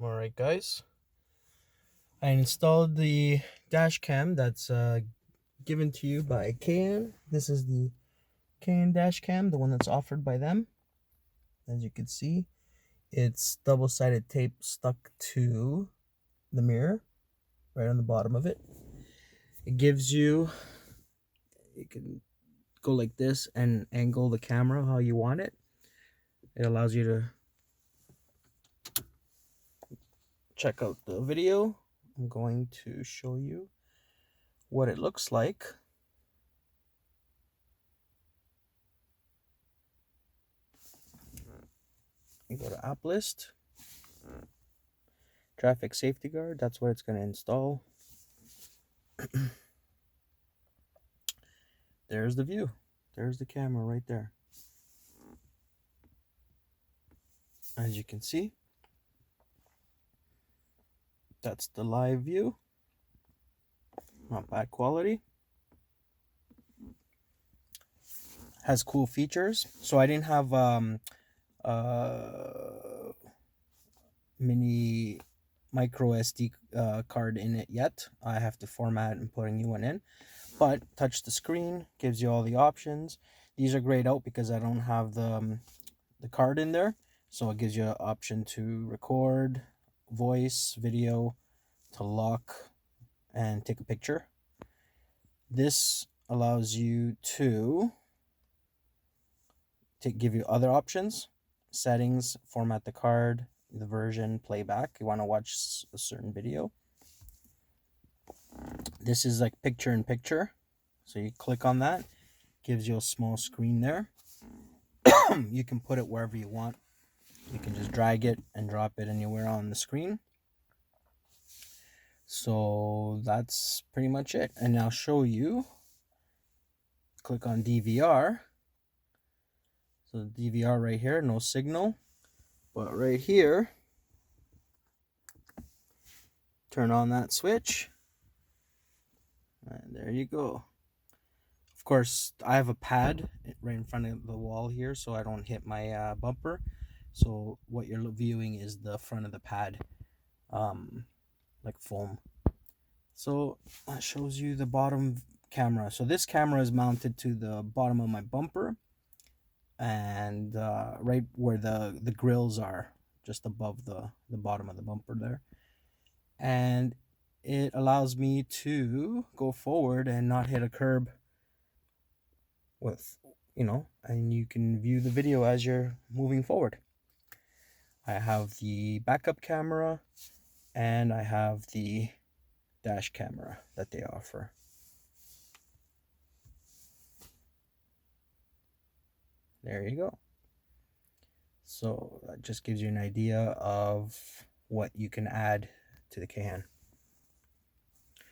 Alright guys, I installed the dash cam that's given to you by Kayhan. This is the Kayhan dash cam, the one that's offered by them. As you can see, it's double-sided tape stuck to the mirror right on the bottom of it. It gives you can go like this and angle the camera how you want it. It allows you to check out the video. I'm going to show you what it looks like. You go to app list, traffic safety guard, that's what it's going to install. There's the view. There's the camera right there. As you can see, that's the live view. Not bad quality. Has cool features. So I didn't have mini micro SD card in it yet. I have to format and put a new one in. But touch the screen, gives you all the options. These are grayed out because I don't have the card in there. So it gives you an option to record, voice, video, to lock, and take a picture. This allows you to give you other options. Settings, format the card, the version, playback. You want to watch a certain video. This is like picture in picture. So you click on that, gives you a small screen there. You can put it wherever you want. You can just drag it and drop it anywhere on the screen. So that's pretty much it. And I'll show you. Click on DVR. So DVR right here, no signal. But right here, turn on that switch. And there you go. Of course, I have a pad right in front of the wall here so I don't hit my bumper. So what you're viewing is the front of the pad, like foam. So that shows you the bottom camera. So this camera is mounted to the bottom of my bumper and right where the grills are, just above the bottom of the bumper there. And it allows me to go forward and not hit a curb with, and you can view the video as you're moving forward. I have the backup camera and I have the dash camera that they offer. There you go. So that just gives you an idea of what you can add to the Kayhan.